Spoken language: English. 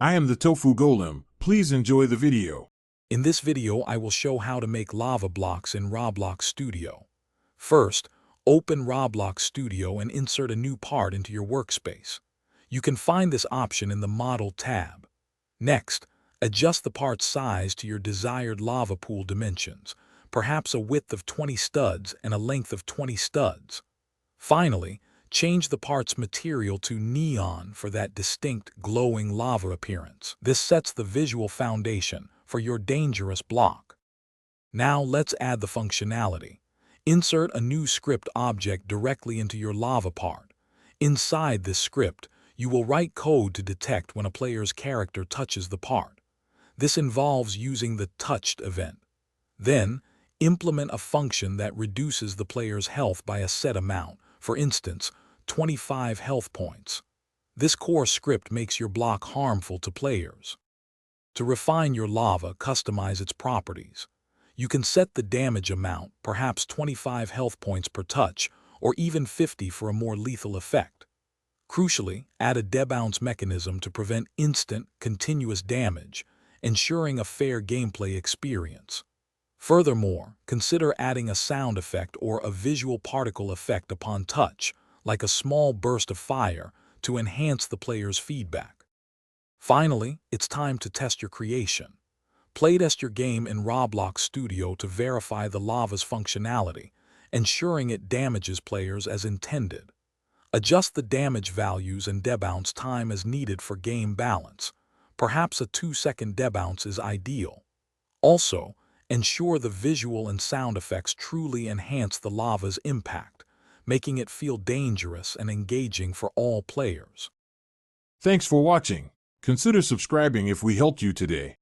I am the Tofu Golem. Please enjoy the video. In this video, I will show how to make lava blocks in Roblox Studio. First, open Roblox Studio and insert a new part into your workspace. You can find this option in the Model tab. Next, adjust the part's size to your desired lava pool dimensions, perhaps a width of 20 studs and a length of 20 studs. Finally, change the part's material to neon for that distinct glowing lava appearance. This sets the visual foundation for your dangerous block. Now let's add the functionality. Insert a new script object directly into your lava part. Inside this script, you will write code to detect when a player's character touches the part. This involves using the touched event. Then, implement a function that reduces the player's health by a set amount, for instance, 25 health points. This core script makes your block harmful to players. To refine your lava, customize its properties. You can set the damage amount, perhaps 25 health points per touch, or even 50 for a more lethal effect. Crucially, add a debounce mechanism to prevent instant, continuous damage, ensuring a fair gameplay experience. Furthermore, consider adding a sound effect or a visual particle effect upon touch, like a small burst of fire, to enhance the player's feedback. Finally, it's time to test your creation. Playtest your game in Roblox Studio to verify the lava's functionality, ensuring it damages players as intended. Adjust the damage values and debounce time as needed for game balance. Perhaps a 2-second debounce is ideal. Also, ensure the visual and sound effects truly enhance the lava's impact, making it feel dangerous and engaging for all players. Thanks for watching. Consider subscribing if we helped you today.